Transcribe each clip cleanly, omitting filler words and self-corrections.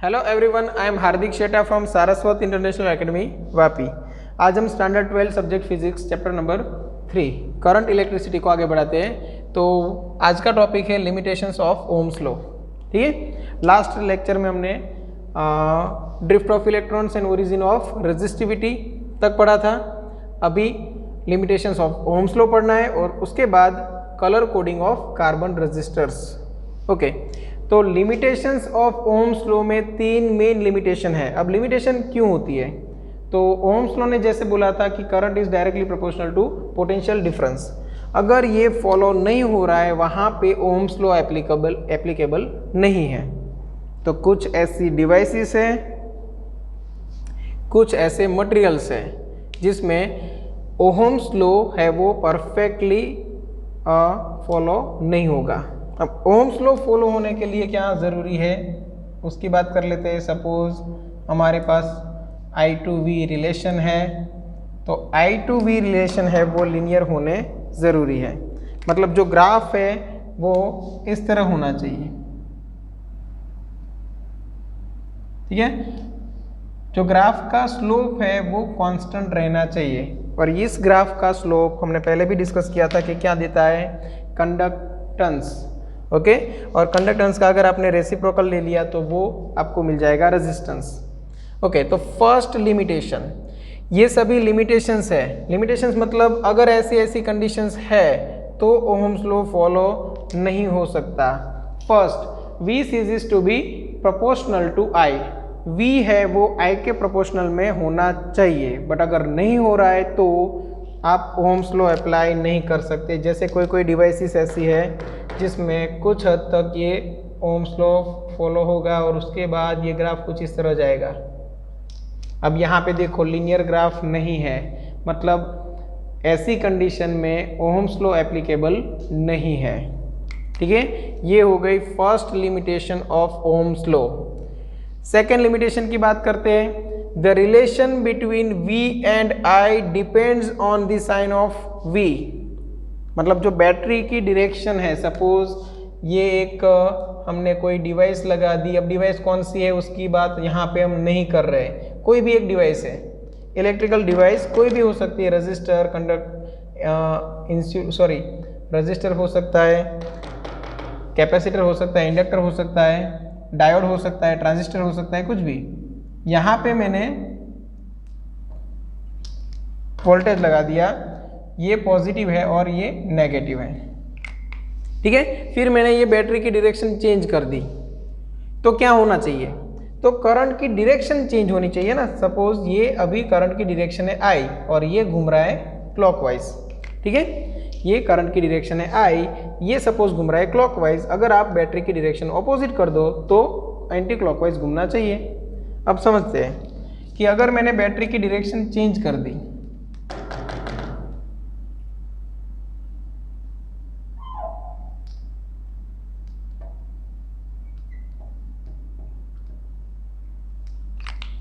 Hello everyone, I am Hardik Sheta from Saraswat international academy Vapi. आज हम standard 12 subject physics chapter number 3 current electricity को आगे बढ़ाते हैं। तो आज का टॉपिक है लिमिटेशंस ऑफ ओम्स लॉ। ठीक है, लास्ट लेक्चर में हमने drift of electrons and origin of resistivity तक पढ़ा था। अभी लिमिटेशंस ऑफ ओम्स लॉ पढ़ना है और उसके बाद colour coding of carbon resistors. Okay, तो लिमिटेशंस ऑफ ओम्स लॉ में 3 मेन लिमिटेशन है। अब लिमिटेशन क्यों होती है? तो ओम्स लॉ ने जैसे बोला था कि current is directly proportional to potential difference. अगर ये फॉलो नहीं हो रहा है वहाँ पे ओम्स लॉ एप्लीकेबल नहीं है। तो कुछ ऐसी डिवाइसेस हैं, कुछ ऐसे मटेरियल्स हैं जिसमें ओम्स लॉ है वो परफेक्टली फॉलो नहीं होगा। अब ओम्स लॉ फॉलो होने के लिए क्या ज़रूरी है उसकी बात कर लेते हैं। सपोज हमारे पास I2V रिलेशन है, तो I2V रिलेशन है वो लीनियर होने ज़रूरी है। मतलब जो ग्राफ है वो इस तरह होना चाहिए। ठीक है, जो ग्राफ का स्लोप है वो कांस्टेंट रहना चाहिए। और इस ग्राफ का स्लोप हमने पहले भी डिस्कस किया था कि क्या देता है, कंडक्टेंस। ओके, और कंडक्टेंस का अगर आपने रेसिप्रोकल ले लिया तो वो आपको मिल जाएगा रेजिस्टेंस। ओके, तो फर्स्ट लिमिटेशन, ये सभी लिमिटेशंस है। लिमिटेशंस मतलब अगर ऐसी ऐसी कंडीशंस है तो ओम्स लॉ फॉलो नहीं हो सकता। First, V ceases to be proportional to I। V है वो I के प्रोपोर्शनल में होना चाहिए, बट अगर नहीं हो रहा है तो आप ओम्स लॉ अप्लाई नहीं कर सकते। जैसे कोई डिवाइसेस ऐसी है जिसमें कुछ हद तक ये ओम्स लॉ फॉलो होगा और उसके बाद ये ग्राफ कुछ इस तरह जाएगा। अब यहाँ पे देखो लीनियर ग्राफ नहीं है, मतलब ऐसी कंडीशन में ओम्स लॉ एप्लीकेबल नहीं है। ठीक है, ये हो गई first limitation of Ohm's law. Second limitation की बात करते हैं। The relation between V and I depends on the sign of V। मतलब जो बैटरी की डायरेक्शन है, सपोज ये एक हमने कोई डिवाइस लगा दी। अब डिवाइस कौन सी है उसकी बात यहाँ पे हम नहीं कर रहे, कोई भी एक डिवाइस है, इलेक्ट्रिकल डिवाइस कोई भी हो सकती है। रजिस्टर, रजिस्टर हो सकता है, कैपेसिटर हो सकता है, इंडक्टर हो सकता है, डायोड हो सकता है, ट्रांजिस्टर हो सकता है, कुछ भी। यहाँ पे मैंने वोल्टेज लगा दिया, ये पॉजिटिव है और ये नेगेटिव है। ठीक है, फिर मैंने ये बैटरी की डायरेक्शन चेंज कर दी, तो क्या होना चाहिए? तो करंट की डायरेक्शन चेंज होनी चाहिए ना। सपोज ये अभी करंट की डायरेक्शन है I और ये घूम रहा है क्लॉकवाइज। ठीक है, ये करंट की डायरेक्शन है I, ये सपोज घूम रहा है क्लॉकवाइज। अगर आप बैटरी की डायरेक्शन ऑपोजिट कर दो तो एंटी क्लॉकवाइज घूमना चाहिए। अब समझते हैं कि अगर मैंने बैटरी की डायरेक्शन चेंज कर दी,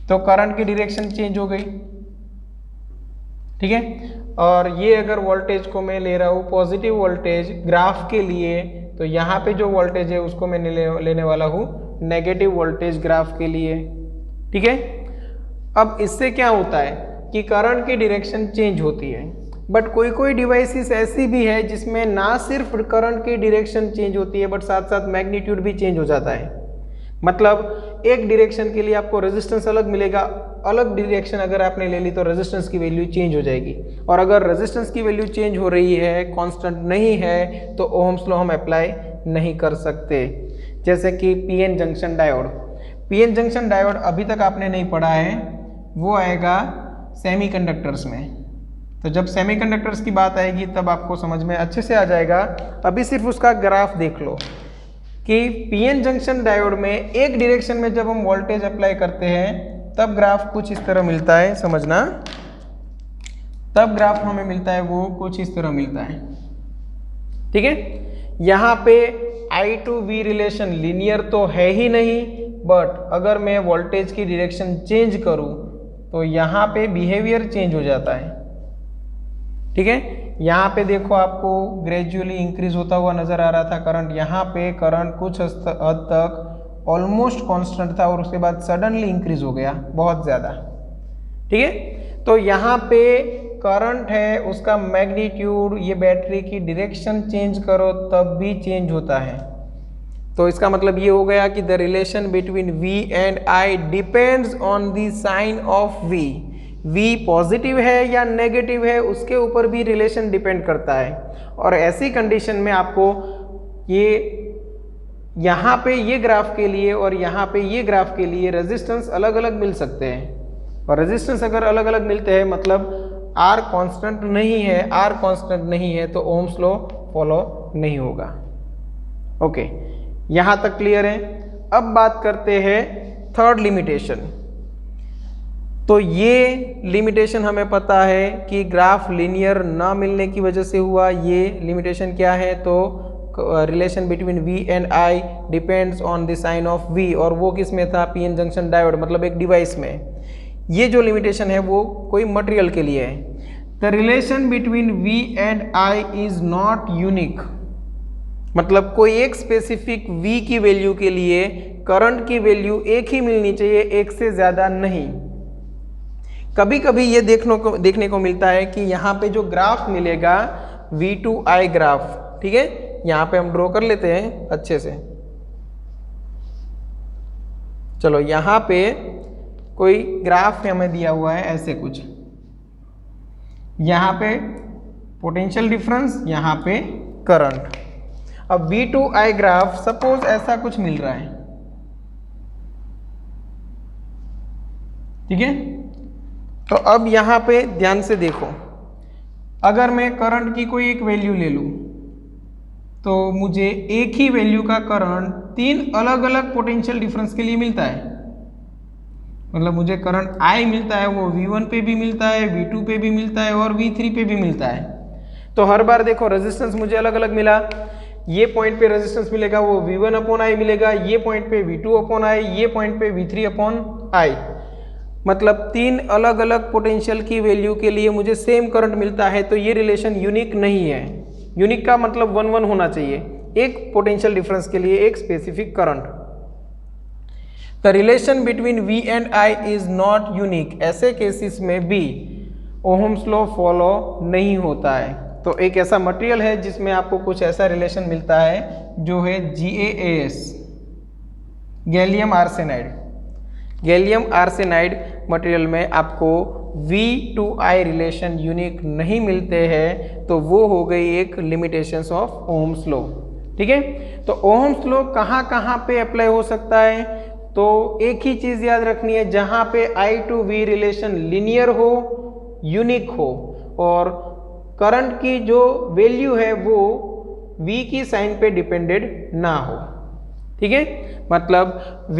तो करंट की डायरेक्शन चेंज हो गई। ठीक है, और ये अगर वोल्टेज को मैं ले रहा हूँ पॉजिटिव वोल्टेज ग्राफ के लिए, तो यहाँ पे जो वोल्टेज है उसको मैं लेने वाला हूँ नेगेटिव वोल्टेज ग्राफ के लिए। ठीक है, अब इससे क्या होता है कि करंट की डायरेक्शन चेंज होती है। बट कोई डिवाइसेस ऐसी भी है जिसमें ना सिर्फ करंट की डायरेक्शन चेंज होती है बट साथ साथ मैग्नीट्यूड भी चेंज हो जाता है। मतलब एक डायरेक्शन के लिए आपको रेजिस्टेंस अलग मिलेगा, अलग डायरेक्शन अगर आपने ले ली तो रेजिस्टेंस की वैल्यू चेंज हो जाएगी। और अगर रेजिस्टेंस की वैल्यू चेंज हो रही है, कांस्टेंट नहीं है, तो ओम्स लॉ हम अप्लाई नहीं कर सकते। जैसे कि PN junction diode. PN junction diode अभी तक आपने नहीं पढ़ा है, वो आएगा सेमीकंडक्टर्स में। तो जब सेमीकंडक्टर्स की बात आएगी तब आपको समझ में अच्छे से आ जाएगा। अभी सिर्फ उसका ग्राफ देख लो कि पीएन जंक्शन डायोड में एक डायरेक्शन में जब हम वोल्टेज अप्लाई करते हैं तब ग्राफ कुछ इस तरह मिलता है, समझना। तब ग्राफ हमें मिलता है वो कुछ इस तरह मिलता है। ठीक है, यहाँ पे I2V रिलेशन लीनियर तो है ही नहीं, बट अगर मैं वोल्टेज की डायरेक्शन चेंज करूँ तो यहाँ पे बिहेवियर चेंज हो जाता है। ठीक है, यहाँ पे देखो आपको ग्रेजुअली इंक्रीज होता हुआ नजर आ रहा था करंट। यहाँ पे करंट कुछ हद तक ऑलमोस्ट कांस्टेंट था और उसके बाद सडनली इंक्रीज हो गया बहुत ज़्यादा। ठीक है, तो यहाँ पे करंट है, उसका मैग्नीट्यूड, ये बैटरी की डायरेक्शन चेंज करो तब भी चेंज होता है। तो इसका मतलब ये हो गया कि the relation between V and I depends on the sign of V। V positive है या नेगेटिव है उसके ऊपर भी रिलेशन डिपेंड करता है। और ऐसी कंडीशन में आपको ये यहाँ पे ये ग्राफ के लिए और यहाँ पे ये ग्राफ के लिए रेजिस्टेंस अलग अलग मिल सकते हैं। और रेजिस्टेंस अगर अलग अलग मिलते हैं मतलब R कांस्टेंट नहीं है, R कांस्टेंट नहीं है तो ओम्स लॉ फॉलो नहीं होगा। ओके, यहाँ तक क्लियर है। अब बात करते हैं थर्ड लिमिटेशन। तो ये लिमिटेशन हमें पता है कि ग्राफ लीनियर ना मिलने की वजह से हुआ। ये लिमिटेशन क्या है? तो relation between V and I depends on the sign of V, और वो किस में था? पीएन जंक्शन डायोड, मतलब एक डिवाइस में। ये जो लिमिटेशन है वो कोई मटेरियल के लिए है। The relation between V and I is not unique, मतलब कोई एक स्पेसिफिक V की वैल्यू के लिए करंट की वैल्यू एक ही मिलनी चाहिए, एक से ज़्यादा नहीं। कभी कभी ये देखने को मिलता है कि यहाँ पे जो ग्राफ मिलेगा V2I ग्राफ, ठीक है, यहाँ पे हम ड्रॉ कर लेते हैं अच्छे से। चलो, यहाँ पे कोई ग्राफ हमें दिया हुआ है ऐसे कुछ, यहाँ पे पोटेंशियल डिफरेंस, यहाँ पे करंट। अब V2I ग्राफ सपोज ऐसा कुछ मिल रहा है, ठीक है। तो अब यहाँ पे ध्यान से देखो, अगर मैं करंट की कोई एक वैल्यू ले लूँ तो मुझे एक ही वैल्यू का करंट 3 अलग अलग पोटेंशियल डिफरेंस के लिए मिलता है। मतलब मुझे करंट I मिलता है वो V1 पे भी मिलता है, V2 पे भी मिलता है और V3 पे भी मिलता है। तो हर बार देखो रेजिस्टेंस मुझे अलग अलग मिला। ये पॉइंट पे रेजिस्टेंस मिलेगा वो V1 अपॉन I मिलेगा, ये पॉइंट पे V2 अपॉन I, ये पॉइंट पे V3 अपॉन I। मतलब 3 अलग अलग पोटेंशियल की वैल्यू के लिए मुझे सेम करंट मिलता है। तो ये रिलेशन यूनिक नहीं है। यूनिक का मतलब 1-1 होना चाहिए, एक पोटेंशियल डिफरेंस के लिए एक specific current. The relation between V and I is not unique. ऐसे केसेस में भी ओहम्स लॉ फॉलो नहीं होता है। तो एक ऐसा मटेरियल है जिसमें आपको कुछ ऐसा रिलेशन मिलता है जो है GaAs, gallium arsenide. Gallium arsenide material में आपको V2I रिलेशन यूनिक नहीं मिलते हैं, तो वो हो गई एक लिमिटेशंस ऑफ ओहम्स लॉ। ठीक है, तो ओहम्स लॉ कहाँ कहाँ पे अप्लाई हो सकता है? तो एक ही चीज़ याद रखनी है, जहाँ पे I to V relation linear हो, यूनिक हो और करंट की जो वैल्यू है वो V की साइन पे डिपेंडेड ना हो। ठीक है, मतलब V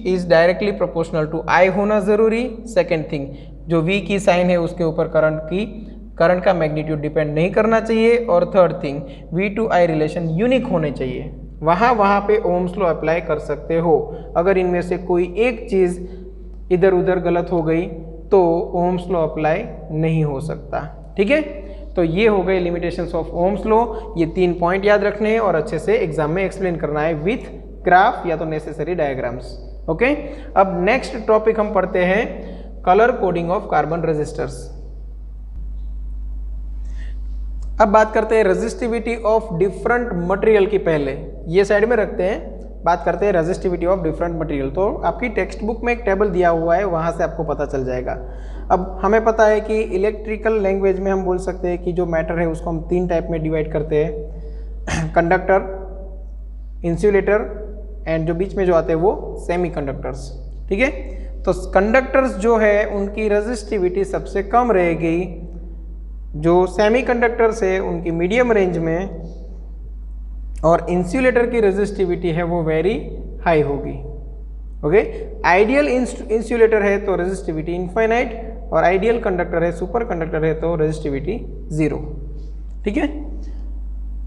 is directly proportional to I होना जरूरी। सेकेंड थिंग, जो V की साइन है उसके ऊपर करंट का मैग्नीट्यूड डिपेंड नहीं करना चाहिए। और third thing, V2I relation unique होने चाहिए। वहाँ पे ओहम्स लॉ अप्लाई कर सकते हो। अगर इनमें से कोई एक चीज़ इधर उधर गलत हो गई तो ओहम्स लॉ अप्लाई नहीं हो सकता। ठीक है, तो ये हो गए लिमिटेशंस ऑफ ओहम्स लॉ। ये 3 पॉइंट याद रखने हैं और अच्छे से एग्जाम में एक्सप्लेन करना है विथ ग्राफ या तो नेसेसरी डायग्राम्स। ओके, अब नेक्स्ट टॉपिक हम पढ़ते हैं colour coding of carbon resistors. अब बात करते हैं रेजिस्टिविटी ऑफ डिफरेंट मटेरियल की। पहले ये साइड में रखते हैं, बात करते हैं रेजिस्टिविटी ऑफ डिफरेंट मटेरियल। तो आपकी टेक्स्ट बुक में एक टेबल दिया हुआ है, वहाँ से आपको पता चल जाएगा। अब हमें पता है कि इलेक्ट्रिकल लैंग्वेज में हम बोल सकते हैं कि जो मैटर है उसको हम 3 टाइप में डिवाइड करते हैं, कंडक्टर, इंसुलेटर एंड जो बीच में जो आते हैं वो सेमी कंडक्टर्स। ठीक है, तो कंडक्टर्स जो है उनकी रेजिस्टिविटी सबसे कम रहेगी, जो सेमी कंडक्टर्स है उनकी मीडियम रेंज में, और इंसुलेटर की रेजिस्टिविटी है वो वेरी हाई होगी। ओके, आइडियल इंसुलेटर है तो रेजिस्टिविटी इनफाइनाइट, और आइडियल कंडक्टर है, सुपर कंडक्टर है तो रेजिस्टिविटी 0। ठीक है,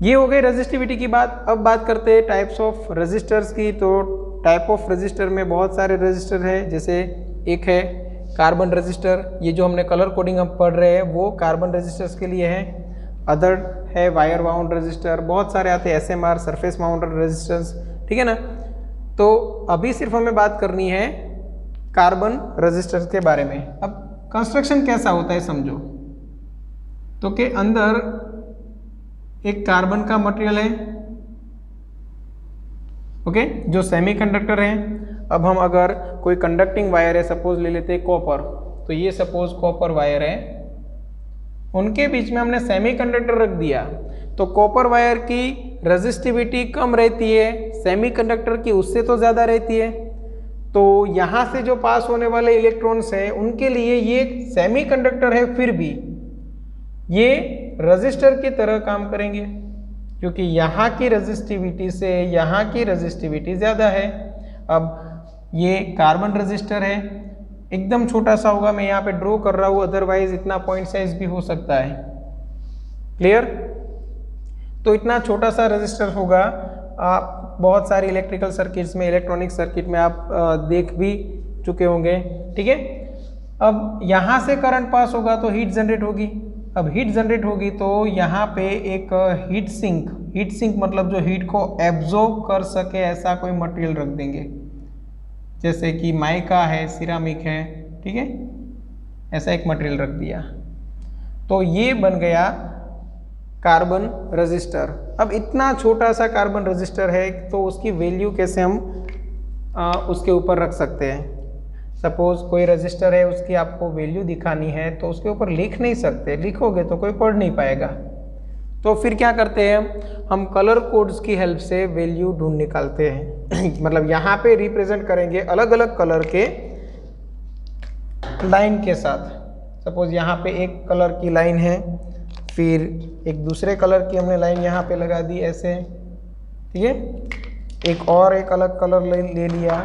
ये हो गई रेजिस्टिविटी की बात। अब बात करते हैं टाइप्स ऑफ रेजिस्टर्स की। तो टाइप ऑफ रेजिस्टर में बहुत सारे रेजिस्टर है, जैसे एक है कार्बन रेजिस्टर, ये जो हमने कलर कोडिंग हम पढ़ रहे हैं वो कार्बन रेजिस्टर्स के लिए है। अदर है वायर बाउंड रेजिस्टर, बहुत सारे आते हैं, SMR, सरफेस माउंटेड रेजिस्टेंस। ठीक है ना, तो अभी सिर्फ हमें बात करनी है कार्बन रेजिस्टर के बारे में। अब कंस्ट्रक्शन कैसा होता है समझो। तो के अंदर एक कार्बन का मटेरियल है, ओके, जो सेमीकंडक्टर है। अब हम अगर कोई कंडक्टिंग वायर है, सपोज ले लेते हैं कॉपर, तो ये सपोज कॉपर वायर है, उनके बीच में हमने सेमीकंडक्टर रख दिया, तो कॉपर वायर की रेजिस्टिविटी कम रहती है, सेमीकंडक्टर की उससे तो ज़्यादा रहती है। तो यहाँ से जो पास होने वाले इलेक्ट्रॉन्स हैं उनके लिए ये सेमीकंडक्टर है, फिर भी ये रेजिस्टर की तरह काम करेंगे, क्योंकि यहाँ की रेजिस्टिविटी से यहाँ की रेजिस्टिविटी ज़्यादा है। अब ये कार्बन रेजिस्टर है, एकदम छोटा सा होगा, मैं यहाँ पे ड्रॉ कर रहा हूँ, अदरवाइज इतना पॉइंट साइज भी हो सकता है। क्लियर? तो इतना छोटा सा रेजिस्टर होगा। आप बहुत सारी इलेक्ट्रिकल सर्किट्स में, इलेक्ट्रॉनिक सर्किट में आप देख भी चुके होंगे, ठीक है। अब यहाँ से करंट पास होगा तो हीट जनरेट होगी। अब हीट जनरेट होगी तो यहाँ पे एक हीट सिंक मतलब जो हीट को एब्जॉर्ब कर सके ऐसा कोई मटेरियल रख देंगे, जैसे कि माइका है, सिरामिक है, ठीक है, ऐसा एक मटेरियल रख दिया, तो ये बन गया कार्बन रेजिस्टर। अब इतना छोटा सा कार्बन रेजिस्टर है तो उसकी वैल्यू कैसे हम उसके ऊपर रख सकते हैं। सपोज कोई रेजिस्टर है, उसकी आपको वैल्यू दिखानी है तो उसके ऊपर लिख नहीं सकते, लिखोगे तो कोई पढ़ नहीं पाएगा। तो फिर क्या करते हैं, हम कलर कोड्स की हेल्प से वैल्यू ढूंढ निकालते हैं मतलब यहाँ पे रिप्रेजेंट करेंगे अलग अलग कलर के लाइन के साथ। सपोज यहाँ पे एक कलर की लाइन है, फिर एक दूसरे कलर की हमने लाइन यहाँ पे लगा दी ऐसे, ठीक है, एक और एक अलग कलर ले लिया,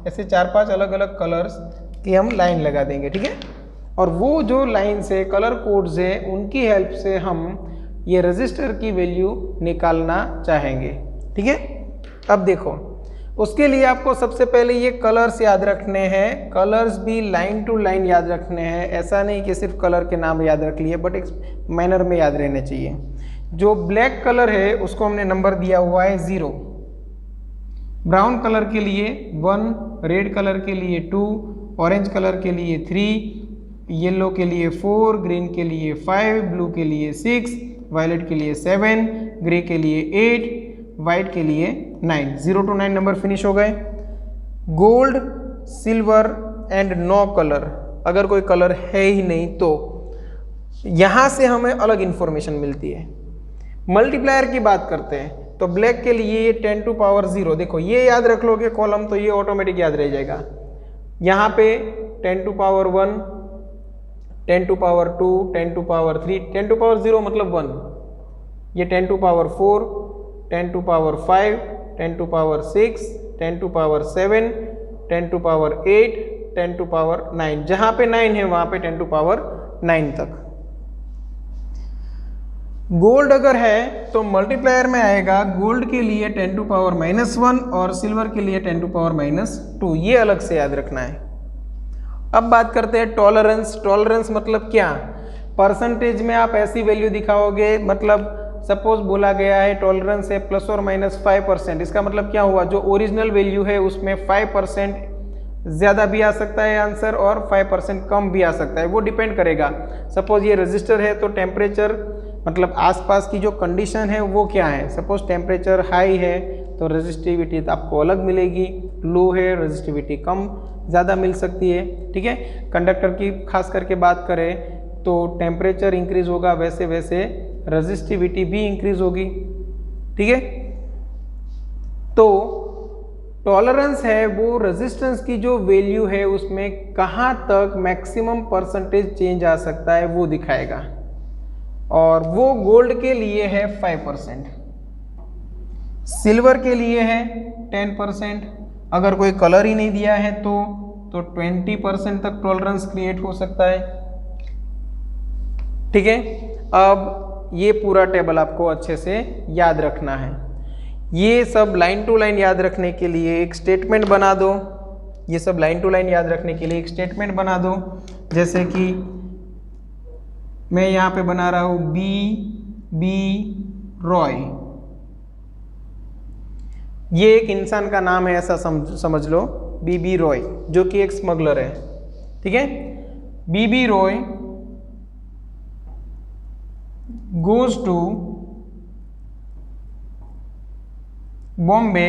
ऐसे 4-5 अलग अलग कलर्स की हम लाइन लगा देंगे, ठीक है। और वो जो लाइन से कलर कोड्स है उनकी हेल्प से हम ये रेजिस्टर की वैल्यू निकालना चाहेंगे, ठीक है। अब देखो, उसके लिए आपको सबसे पहले ये कलर्स याद रखने हैं, कलर्स भी लाइन टू लाइन याद रखने हैं। ऐसा नहीं कि सिर्फ कलर के नाम याद रख लिए, बट एक मैनर में याद रहने चाहिए। जो ब्लैक कलर है उसको हमने नंबर दिया हुआ है 0, ब्राउन कलर के लिए 1, रेड कलर के लिए 2, ऑरेंज कलर के लिए 3, येलो के लिए 4, ग्रीन के लिए 5, ब्लू के लिए 6, वायलेट के लिए 7, ग्रे के लिए 8, वाइट के लिए 9। 0 to 9 नंबर फिनिश हो गए। Gold, silver and no colour, अगर कोई कलर है ही नहीं तो यहाँ से हमें अलग इंफॉर्मेशन मिलती है। मल्टीप्लायर की बात करते हैं तो ब्लैक के लिए ये 10 to power 0, देखो ये याद रख लोगे कॉलम तो ये ऑटोमेटिक याद रह जाएगा। यहाँ पे 10 to power 1, 10 to power 2, 10 to power 3, 10 to power 0 मतलब 1, ये 10 to power 4, 10 to power 5, 10 to power 6, 10 to power 7, 10 to power 8, 10 to power 9, जहाँ पे 9 है वहाँ पे 10 to power 9 तक। गोल्ड अगर है तो मल्टीप्लायर में आएगा, गोल्ड के लिए 10 to power -1 और सिल्वर के लिए 10 to power -2, ये अलग से याद रखना है। अब बात करते हैं टॉलरेंस। टॉलरेंस मतलब क्या, परसेंटेज में आप ऐसी वैल्यू दिखाओगे, मतलब सपोज बोला गया है टॉलरेंस है ±5%, इसका मतलब क्या हुआ, जो ओरिजिनल वैल्यू है उसमें 5% ज़्यादा भी आ सकता है आंसर और 5% कम भी आ सकता है, वो डिपेंड करेगा। सपोज ये रजिस्टर है तो टेम्परेचर मतलब आसपास की जो कंडीशन है वो क्या है, सपोज टेम्परेचर हाई है तो रेजिस्टिविटी आपको अलग मिलेगी, लो है रेजिस्टिविटी कम ज़्यादा मिल सकती है, ठीक है। कंडक्टर की खास करके बात करें तो टेम्परेचर इंक्रीज होगा वैसे वैसे रेजिस्टिविटी भी इंक्रीज होगी, ठीक है। तो टॉलरेंस है वो रेजिस्टेंस की जो वैल्यू है उसमें कहाँ तक मैक्सिमम परसेंटेज चेंज आ सकता है वो दिखाएगा, और वो गोल्ड के लिए है 5%, सिल्वर के लिए है 10%, अगर कोई कलर ही नहीं दिया है तो 20% तक टॉलरेंस क्रिएट हो सकता है, ठीक है। अब ये पूरा टेबल आपको अच्छे से याद रखना है। ये सब लाइन टू लाइन याद रखने के लिए एक स्टेटमेंट बना दो, ये सब लाइन टू लाइन याद रखने के लिए एक स्टेटमेंट बना दो, जैसे कि मैं यहाँ पे बना रहा हूँ बी रॉय, ये एक इंसान का नाम है ऐसा समझ लो, बीबी रॉय, जो कि एक स्मगलर है। ठीक है, BB Roy goes to Bombay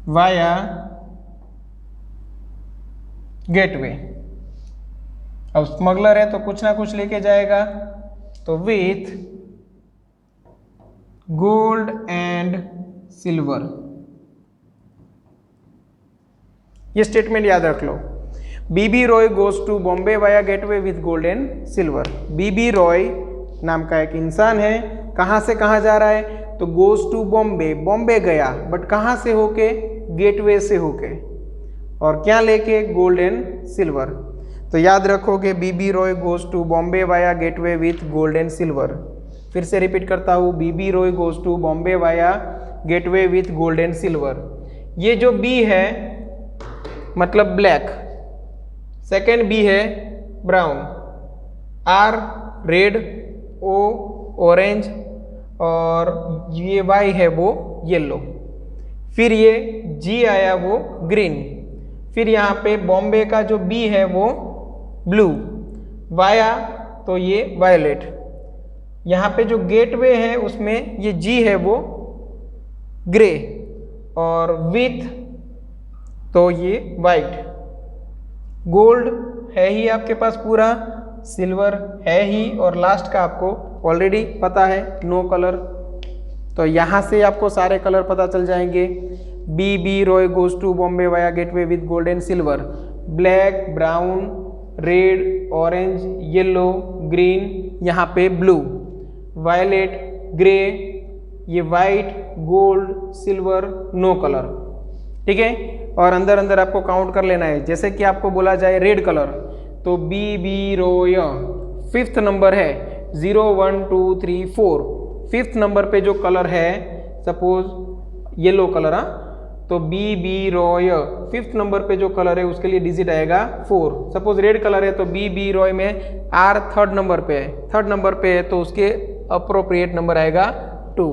via gateway. अब स्मगलर है तो कुछ ना कुछ लेके जाएगा, तो विथ गोल्ड एंड सिल्वर। ये स्टेटमेंट याद रख लो, BB Roy goes to Bombay via gateway with gold and silver. BB Roy नाम का एक इंसान है, कहाँ से कहाँ जा रहा है, तो गोज टू बॉम्बे, बॉम्बे गया, बट कहाँ से होके, गेटवे से होके, और क्या लेके, गोल्ड एंड सिल्वर। तो याद रखोगे BB Roy goes to Bombay via gateway with gold and silver. फिर से रिपीट करता हूँ, BB Roy goes to Bombay via gateway with gold and silver. ये जो बी है मतलब ब्लैक, सेकेंड बी है brown, R red, O orange, और ये वाई है वो येलो, फिर ये जी आया वो ग्रीन, फिर यहाँ पे बॉम्बे का जो बी है वो ब्लू, वाया तो ये वायलेट, यहाँ पे जो गेटवे है उसमें ये जी है वो ग्रे, और विथ तो ये वाइट, गोल्ड है ही आपके पास पूरा, सिल्वर है ही, और लास्ट का आपको ऑलरेडी पता है नो कलर। तो यहाँ से आपको सारे कलर पता चल जाएंगे। BB Roy goes to Bombay via gateway with gold and silver, black, brown, red, orange, yellow, green, यहाँ पे ब्लू, वायलेट, ग्रे, ये white, gold, silver, no colour. ठीक है, और अंदर अंदर आपको काउंट कर लेना है। जैसे कि आपको बोला जाए रेड कलर, तो बीबी रॉय फिफ्थ नंबर है, 0 1 2 3 4, फिफ्थ नंबर पे जो कलर है, सपोज येलो कलर, तो बीबी रॉय फिफ्थ नंबर पे जो कलर है उसके लिए डिजिट आएगा 4। सपोज रेड कलर है तो बीबी रॉय में आर थर्ड नंबर पे है, थर्ड नंबर पे है तो उसके अप्रोप्रिएट नंबर आएगा 2।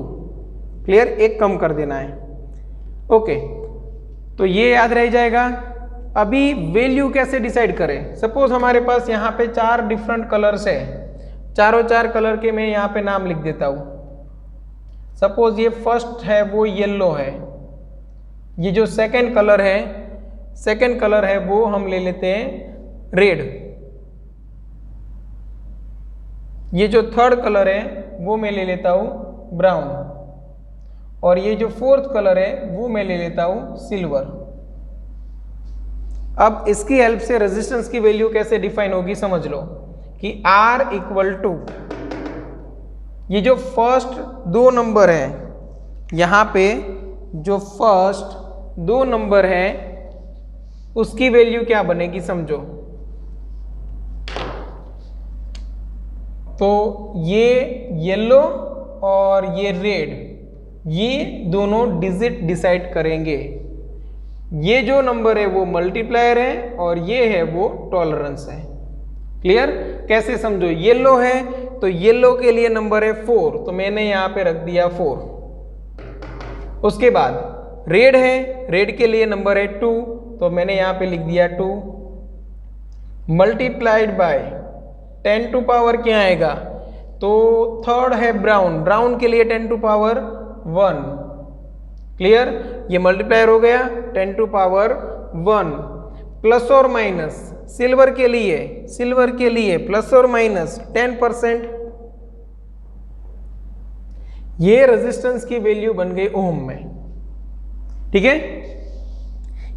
क्लियर, एक कम कर देना है। ओके, तो ये याद रह जाएगा। अभी वैल्यू कैसे डिसाइड करें। सपोज हमारे पास यहाँ पे 4 डिफरेंट कलर्स है, चारों 4 कलर के मैं यहाँ पे नाम लिख देता हूँ। सपोज ये फर्स्ट है वो येलो है, ये जो सेकंड कलर है वो हम ले लेते हैं रेड, ये जो थर्ड कलर है वो मैं ले लेता हूँ ब्राउन, और ये जो फोर्थ कलर है वो मैं ले लेता हूँ सिल्वर। अब इसकी हेल्प से रेजिस्टेंस की वैल्यू कैसे डिफाइन होगी समझ लो कि R इक्वल टू ये जो फर्स्ट 2 नंबर है, यहाँ पे जो फर्स्ट 2 नंबर है उसकी वैल्यू क्या बनेगी समझो। तो ये येलो और ये रेड, ये दोनों डिजिट डिसाइड करेंगे। ये जो नंबर है वो मल्टीप्लायर है और ये है वो टॉलरेंस है। क्लियर, कैसे समझो, येलो है तो येलो के लिए नंबर है 4, तो मैंने यहाँ पे रख दिया 4। उसके बाद रेड है, रेड के लिए नंबर है 2, तो मैंने यहाँ पे लिख दिया 2। मल्टीप्लाइड बाय 10 टू पावर क्या आएगा, तो थर्ड है ब्राउन, ब्राउन के लिए 10 टू पावर 1। क्लियर, ये मल्टीप्लायर हो गया 10 टू पावर 1। प्लस और माइनस सिल्वर के लिए प्लस और माइनस 10%। ये रेजिस्टेंस की वैल्यू बन गई ओम में। ठीक है,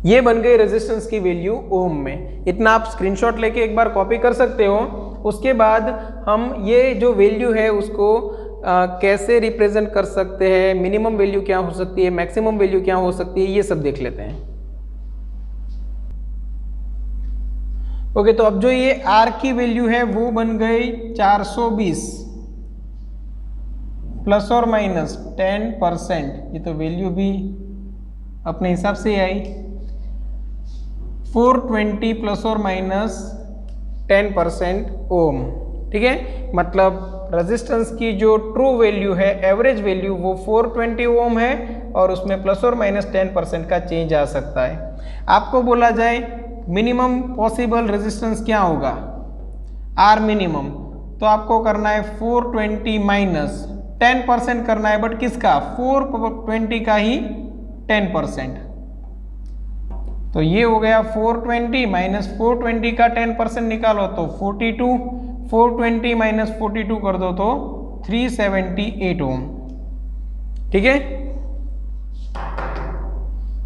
ये बन गई रेजिस्टेंस की वैल्यू ओम में। इतना आप स्क्रीनशॉट लेके एक बार कॉपी कर सकते हो। उसके बाद हम ये जो वैल्यू है उसको कैसे रिप्रेजेंट कर सकते हैं, मिनिमम वैल्यू क्या हो सकती है, मैक्सिमम वैल्यू क्या हो सकती है, ये सब देख लेते हैं। ओके, तो अब जो ये R की वैल्यू है वो बन गई 420 प्लस और माइनस 10%। ये तो वैल्यू भी अपने हिसाब से आई। 420 प्लस और माइनस 10% ओम। ठीक है, मतलब रेजिस्टेंस की जो ट्रू वैल्यू है, एवरेज वैल्यू, वो 420 ओम है, और उसमें प्लस और माइनस 10% का चेंज आ सकता है। आपको बोला जाए मिनिमम पॉसिबल रेजिस्टेंस क्या होगा, आर मिनिमम, तो आपको करना है 420 माइनस 10% करना है, बट किसका, 420 का ही 10%। तो ये हो गया 420 माइनस 420 का 10% निकालो तो 42, 420 माइनस 42 कर दो तो 378 ओम। ठीक है।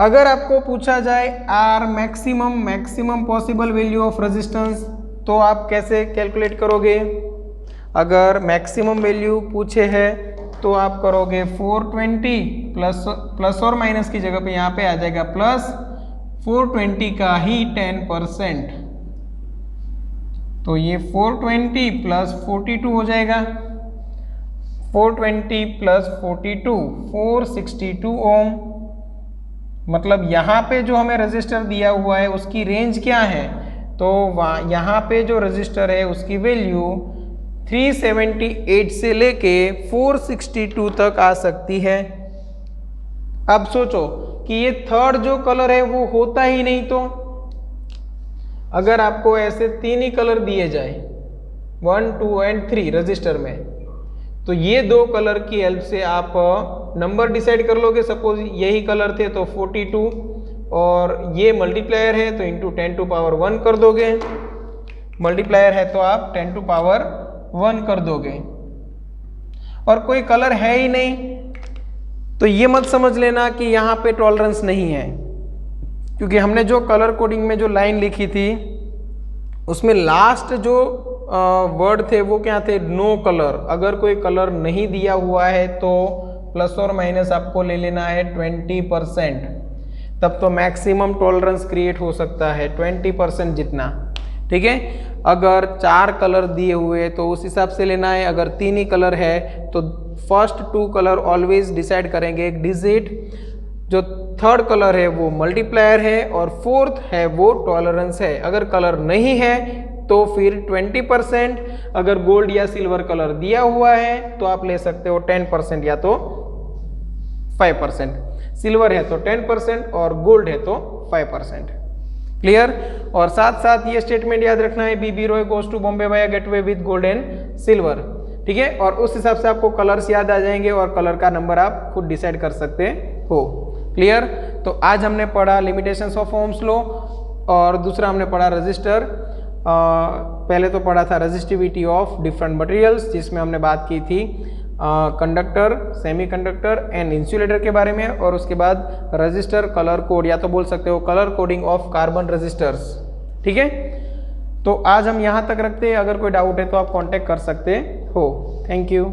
अगर आपको पूछा जाए are maximum possible value of resistance, तो आप कैसे कैलकुलेट करोगे। अगर मैक्सिमम वैल्यू पूछे है तो आप करोगे 420 प्लस और माइनस की जगह पे यहाँ पे आ जाएगा प्लस 420 का ही 10%, तो ये 420 प्लस 42 हो जाएगा, 420 प्लस 42 462 ओम। मतलब यहाँ पे जो हमें रजिस्टर दिया हुआ है उसकी रेंज क्या है, तो यहाँ पे जो रजिस्टर है उसकी वैल्यू 378 से लेके 462 तक आ सकती है। अब सोचो कि ये थर्ड जो कलर है वो होता ही नहीं, तो अगर आपको ऐसे 3 ही कलर दिए जाए 1, 2 एंड 3 रजिस्टर में, तो ये 2 कलर की हेल्प से आप नंबर डिसाइड कर लोगे। सपोज यही कलर थे तो 42 और ये मल्टीप्लायर है तो इंटू 10 टू पावर 1 कर दोगे, मल्टीप्लायर है तो आप 10 टू पावर 1 कर दोगे, और कोई कलर है ही नहीं, तो ये मत समझ लेना कि यहाँ पे टॉलरेंस नहीं है, क्योंकि हमने जो कलर कोडिंग में जो लाइन लिखी थी उसमें लास्ट जो वर्ड थे वो क्या थे, नो कलर। अगर कोई कलर नहीं दिया हुआ है तो प्लस और माइनस आपको ले लेना है 20%, तब तो मैक्सिमम टॉलरेंस क्रिएट हो सकता है 20% जितना। ठीक है। अगर 4 कलर दिए हुए तो उस हिसाब से लेना है, अगर 3 ही कलर है तो फर्स्ट 2 कलर ऑलवेज डिसाइड करेंगे एक डिजिट, जो थर्ड कलर है वो मल्टीप्लायर है और फोर्थ है वो टॉलरेंस है। अगर कलर नहीं है तो फिर 20%, अगर गोल्ड या सिल्वर कलर दिया हुआ है तो आप ले सकते हो 10% या तो 5%, सिल्वर है तो 10% और गोल्ड है तो 5%। क्लियर। और साथ साथ ये स्टेटमेंट याद रखना है, BB Roy goes to Bombay by gateway with gold and silver. ठीक है। और उस हिसाब से आपको कलर्स याद आ जाएंगे और कलर का नंबर आप खुद डिसाइड कर सकते हो। क्लियर। तो आज हमने पढ़ा लिमिटेशंस ऑफ ओम्स लॉ और दूसरा हमने पढ़ा रजिस्टर। पहले तो पढ़ा था रेजिस्टिविटी ऑफ डिफरेंट मटेरियल्स, जिसमें हमने बात की थी कंडक्टर, सेमीकंडक्टर एंड इंसुलेटर के बारे में, और उसके बाद रजिस्टर कलर कोड, या तो बोल सकते हो colour coding of carbon resistors. ठीक है। तो आज हम यहाँ तक रखते हैं, अगर कोई डाउट है तो आप कांटेक्ट कर सकते हो। Thank you.